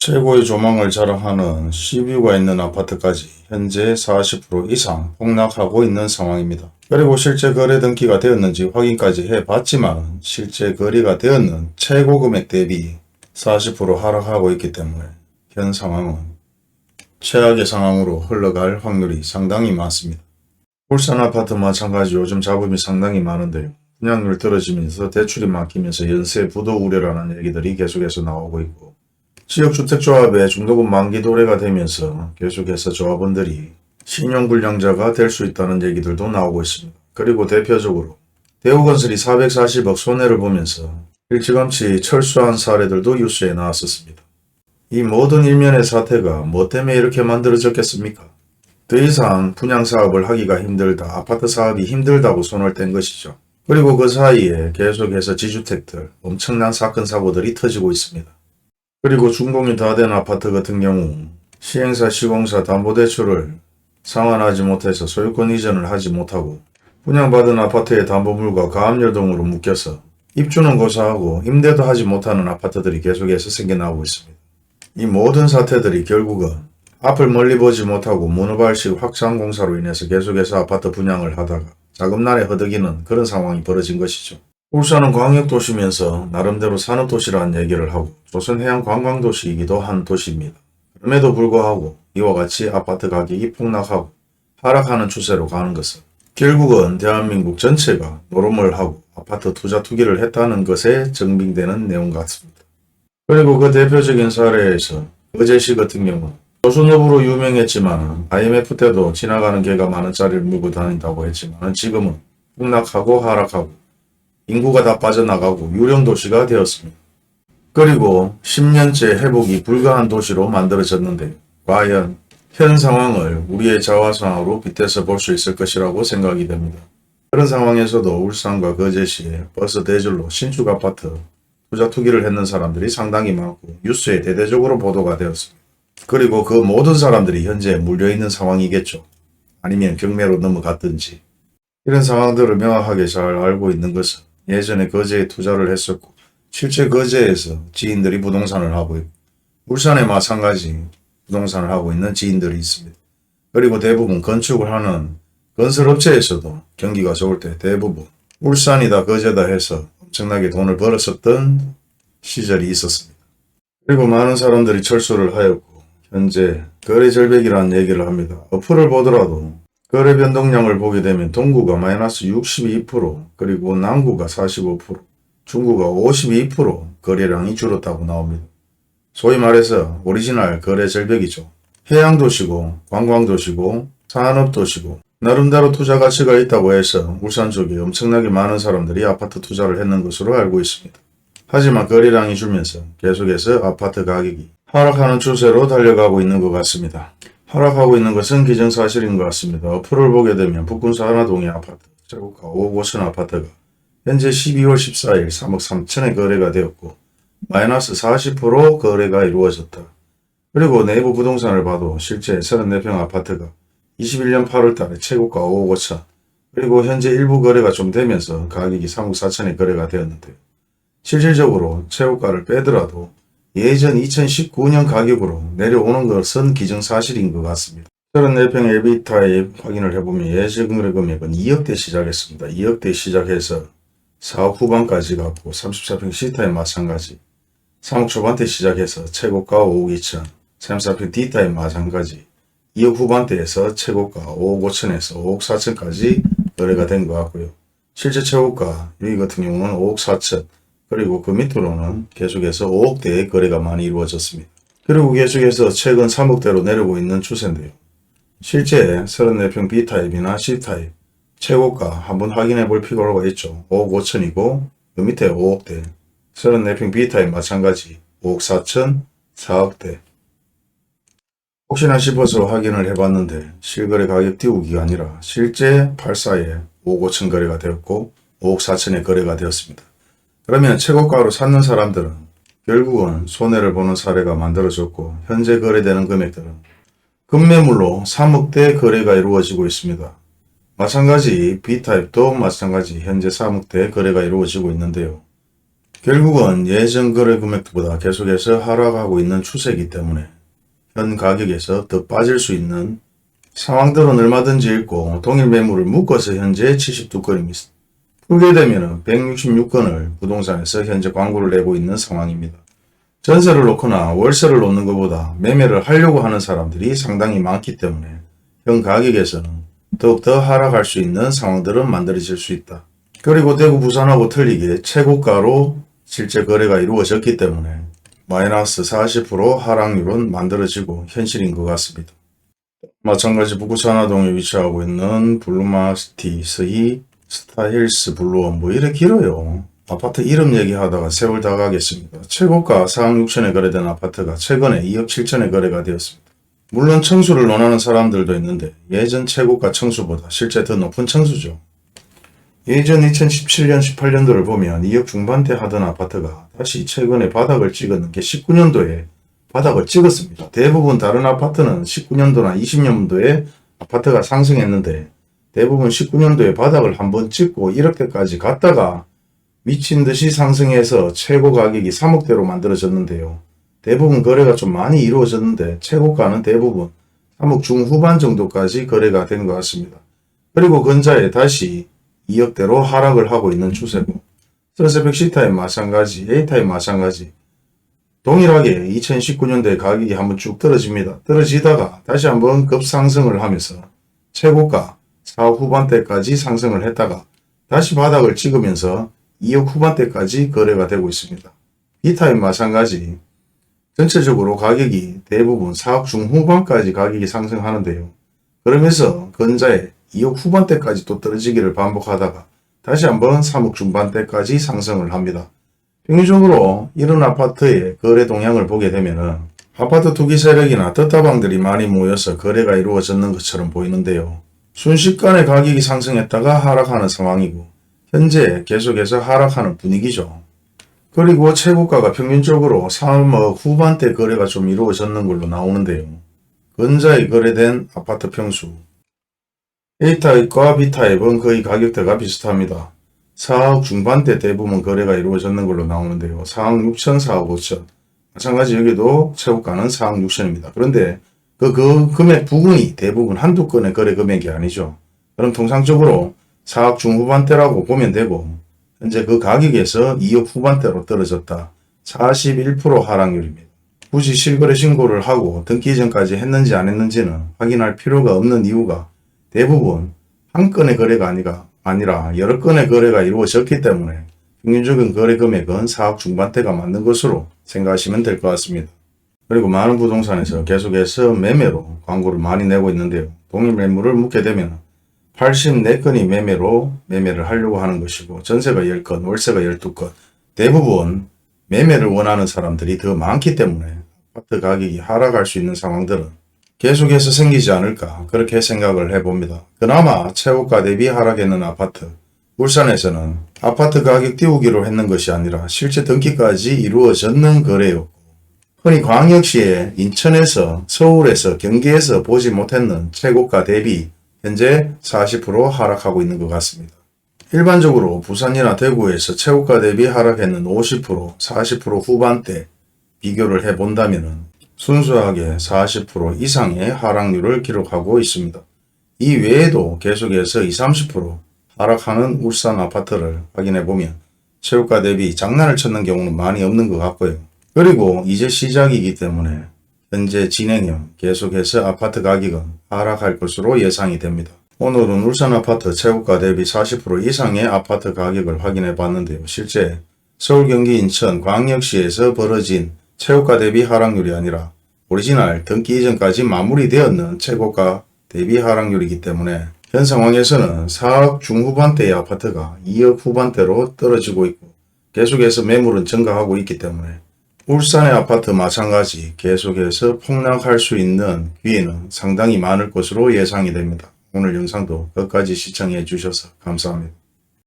최고의 조망을 자랑하는 시뷰가 있는 아파트까지 현재 40% 이상 폭락하고 있는 상황입니다. 그리고 실제 거래 등기가 되었는지 확인까지 해봤지만 실제 거래가 되었는 최고 금액 대비 40% 하락하고 있기 때문에 현 상황은 최악의 상황으로 흘러갈 확률이 상당히 많습니다. 울산 아파트 마찬가지 요즘 잡음이 상당히 많은데요. 분양률 떨어지면서 대출이 막히면서 연쇄 부도 우려라는 얘기들이 계속해서 나오고 있고, 지역주택조합의 중도금 만기 도래가 되면서 계속해서 조합원들이 신용불량자가 될 수 있다는 얘기들도 나오고 있습니다. 그리고 대표적으로 대우건설이 440억 손해를 보면서 일찌감치 철수한 사례들도 뉴스에 나왔었습니다. 이 모든 일면의 사태가 뭐 때문에 이렇게 만들어졌겠습니까? 더 이상 분양사업을 하기가 힘들다, 아파트 사업이 힘들다고 손을 뗀 것이죠. 그리고 그 사이에 계속해서 지주택들 엄청난 사건 사고들이 터지고 있습니다. 그리고 준공이 다 된 아파트 같은 경우 시행사 시공사 담보대출을 상환하지 못해서 소유권 이전을 하지 못하고 분양받은 아파트의 담보물과 가압류 등으로 묶여서 입주는 고사하고 임대도 하지 못하는 아파트들이 계속해서 생겨나고 있습니다. 이 모든 사태들이 결국은 앞을 멀리 보지 못하고 문어발식 확장공사로 인해서 계속해서 아파트 분양을 하다가 자금난에 허덕이는 그런 상황이 벌어진 것이죠. 울산은 광역도시면서 나름대로 산업도시라는 얘기를 하고 조선해양 관광도시이기도 한 도시입니다. 그럼에도 불구하고 이와 같이 아파트 가격이 폭락하고 하락하는 추세로 가는 것은 결국은 대한민국 전체가 노름을 하고 아파트 투자 투기를 했다는 것에 증빙되는 내용 같습니다. 그리고 그 대표적인 사례에서 어제시 같은 경우 조선업으로 유명했지만 IMF 때도 지나가는 개가 만원짜리를 물고 다닌다고 했지만 지금은 폭락하고 하락하고 인구가 다 빠져나가고 유령도시가 되었습니다. 그리고 10년째 회복이 불가한 도시로 만들어졌는데 과연 현 상황을 우리의 자화상으로 빗대서 볼 수 있을 것이라고 생각이 됩니다. 그런 상황에서도 울산과 거제시에 버스 대절로 신축 아파트 투자 투기를 했는 사람들이 상당히 많고 뉴스에 대대적으로 보도가 되었습니다. 그리고 그 모든 사람들이 현재 물려있는 상황이겠죠. 아니면 경매로 넘어갔든지. 이런 상황들을 명확하게 잘 알고 있는 것은 예전에 거제에 투자를 했었고 실제 거제에서 지인들이 부동산을 하고 있고 울산에 마찬가지 부동산을 하고 있는 지인들이 있습니다. 그리고 대부분 건축을 하는 건설업체에서도 경기가 좋을 때 대부분 울산이다 거제다 해서 엄청나게 돈을 벌었었던 시절이 있었습니다. 그리고 많은 사람들이 철수를 하였고 현재 거래 절벽이라는 얘기를 합니다. 어플을 보더라도 거래 변동량을 보게 되면 동구가 마이너스 62%, 그리고 남구가 45%, 중구가 52% 거래량이 줄었다고 나옵니다. 소위 말해서 오리지널 거래 절벽이죠. 해양도시고 관광도시고 산업도시고 나름대로 투자 가치가 있다고 해서 울산 쪽에 엄청나게 많은 사람들이 아파트 투자를 했는 것으로 알고 있습니다. 하지만 거래량이 줄면서 계속해서 아파트 가격이 하락하는 추세로 달려가고 있는 것 같습니다. 하락하고 있는 것은 기정사실인 것 같습니다. 어플을 보게 되면 북군사 하나동의 아파트, 최고가 5억 5천 아파트가 현재 12월 14일 3억 3천에 거래가 되었고 마이너스 40% 거래가 이루어졌다. 그리고 내부 부동산을 봐도 실제 34평 아파트가 21년 8월 달에 최고가 5억 5천, 그리고 현재 일부 거래가 좀 되면서 가격이 3억 4천에 거래가 되었는데 실질적으로 최고가를 빼더라도 예전 2019년 가격으로 내려오는 것은 기정사실인 것 같습니다. 34평 LB타입 확인을 해보면 예전 거래 금액은 2억대 시작했습니다. 2억대 시작해서 4억 후반까지 갔고 34평 C타입 마찬가지 3억 초반대 시작해서 최고가 5억 2천, 34평 D타입 마찬가지 2억 후반대에서 최고가 5억 5천에서 5억 4천까지 거래가 된 것 같고요. 실제 최고가 여기 같은 경우는 5억 4천, 그리고 그 밑으로는 계속해서 5억대의 거래가 많이 이루어졌습니다. 그리고 계속해서 최근 3억대로 내려오고 있는 추세인데요. 실제 34평 B타입이나 C타입 최고가 한번 확인해 볼 필요가 있죠. 5억 5천이고 그 밑에 5억대, 34평 B타입 마찬가지 5억 4천, 4억대. 혹시나 싶어서 확인을 해봤는데 실거래 가격 띄우기가 아니라 실제 84에 5억 5천 거래가 되었고 5억 4천에 거래가 되었습니다. 그러면 최고가로 샀는 사람들은 결국은 손해를 보는 사례가 만들어졌고 현재 거래되는 금액들은 급매물로 3억대 거래가 이루어지고 있습니다. 마찬가지 B타입도 마찬가지 현재 3억대 거래가 이루어지고 있는데요. 결국은 예전 거래 금액보다 계속해서 하락하고 있는 추세이기 때문에 현 가격에서 더 빠질 수 있는 상황들은 얼마든지 있고 동일 매물을 묶어서 현재 72건입니다. 풀게 되면 166건을 부동산에서 현재 광고를 내고 있는 상황입니다. 전세를 놓거나 월세를 놓는 것보다 매매를 하려고 하는 사람들이 상당히 많기 때문에 현 가격에서는 더욱더 하락할 수 있는 상황들은 만들어질 수 있다. 그리고 대구 부산하고 틀리게 최고가로 실제 거래가 이루어졌기 때문에 마이너스 40% 하락률은 만들어지고 현실인 것 같습니다. 마찬가지 북구 산화동에 위치하고 있는 블루마시티의 스타힐스 블루원 뭐 이래 길어요. 아파트 이름 얘기하다가 세월 다 가겠습니다. 최고가 4억 6천에 거래된 아파트가 최근에 2억 7천에 거래가 되었습니다. 물론 청수를 논하는 사람들도 있는데 예전 최고가 청수보다 실제 더 높은 청수죠. 예전 2017년 18년도를 보면 2억 중반대 하던 아파트가 다시 최근에 바닥을 찍었는 게 19년도에 바닥을 찍었습니다. 대부분 다른 아파트는 19년도나 20년도에 아파트가 상승했는데 대부분 19년도에 바닥을 한번 찍고 1억대까지 갔다가 미친 듯이 상승해서 최고 가격이 3억대로 만들어졌는데요. 대부분 거래가 좀 많이 이루어졌는데 최고가는 대부분 3억 중후반 정도까지 거래가 된 것 같습니다. 그리고 근자에 다시 2억대로 하락을 하고 있는 추세고 서세백 C타입 마찬가지, A타입 마찬가지 동일하게 2019년도에 가격이 한번 쭉 떨어집니다. 떨어지다가 다시 한번 급상승을 하면서 최고가 4억 후반대까지 상승을 했다가 다시 바닥을 찍으면서 2억 후반대까지 거래가 되고 있습니다. B타입 마찬가지 전체적으로 가격이 대부분 4억 중후반까지 가격이 상승하는데요. 그러면서 근자에 2억 후반대까지 또 떨어지기를 반복하다가 다시 한번 3억 중반대까지 상승을 합니다. 평균적으로 이런 아파트의 거래 동향을 보게 되면은 아파트 투기 세력이나 떴다방들이 많이 모여서 거래가 이루어졌는 것처럼 보이는데요. 순식간에 가격이 상승했다가 하락하는 상황이고 현재 계속해서 하락하는 분위기죠. 그리고 최고가가 평균적으로 3억 후반대 거래가 좀 이루어졌는 걸로 나오는데요. 근자에 거래된 아파트 평수 A타입과 B타입은 거의 가격대가 비슷합니다. 4억 중반대 대부분 거래가 이루어졌는 걸로 나오는데요. 4억 6천, 4억 5천. 마찬가지 여기도 최고가는 4억 6천입니다. 그런데 그 금액 부분이 대부분 한두 건의 거래 금액이 아니죠. 그럼 통상적으로 4억 중후반대라고 보면 되고 현재 그 가격에서 2억 후반대로 떨어졌다. 41% 하락률입니다. 굳이 실거래 신고를 하고 등기 이전까지 했는지 안 했는지는 확인할 필요가 없는 이유가 대부분 한 건의 거래가 아니라 여러 건의 거래가 이루어졌기 때문에 평균적인 거래 금액은 4억 중반대가 맞는 것으로 생각하시면 될 것 같습니다. 그리고 많은 부동산에서 계속해서 매매로 광고를 많이 내고 있는데요. 동일 매물을 묻게 되면 84건이 매매를 하려고 하는 것이고 전세가 10건, 월세가 12건 대부분 매매를 원하는 사람들이 더 많기 때문에 아파트 가격이 하락할 수 있는 상황들은 계속해서 생기지 않을까 그렇게 생각을 해봅니다. 그나마 최고가 대비 하락했는 아파트 울산에서는 아파트 가격 띄우기로 했는 것이 아니라 실제 등기까지 이루어졌는 거래였고 흔히 광역시에 인천에서 서울에서 경기에서 보지 못했는 최고가 대비 현재 40% 하락하고 있는 것 같습니다. 일반적으로 부산이나 대구에서 최고가 대비 하락했는 50%, 40% 후반대 비교를 해본다면 순수하게 40% 이상의 하락률을 기록하고 있습니다. 이 외에도 계속해서 20, 30% 하락하는 울산 아파트를 확인해보면 최고가 대비 장난을 쳤는 경우는 많이 없는 것 같고요. 그리고 이제 시작이기 때문에 현재 진행형 계속해서 아파트 가격은 하락할 것으로 예상이 됩니다. 오늘은 울산 아파트 최고가 대비 40% 이상의 아파트 가격을 확인해 봤는데요. 실제 서울, 경기, 인천, 광역시에서 벌어진 최고가 대비 하락률이 아니라 오리지널 등기 이전까지 마무리되었는 최고가 대비 하락률이기 때문에 현 상황에서는 4억 중후반대의 아파트가 2억 후반대로 떨어지고 있고 계속해서 매물은 증가하고 있기 때문에 울산의 아파트 마찬가지 계속해서 폭락할 수 있는 기회는 상당히 많을 것으로 예상이 됩니다. 오늘 영상도 끝까지 시청해 주셔서 감사합니다.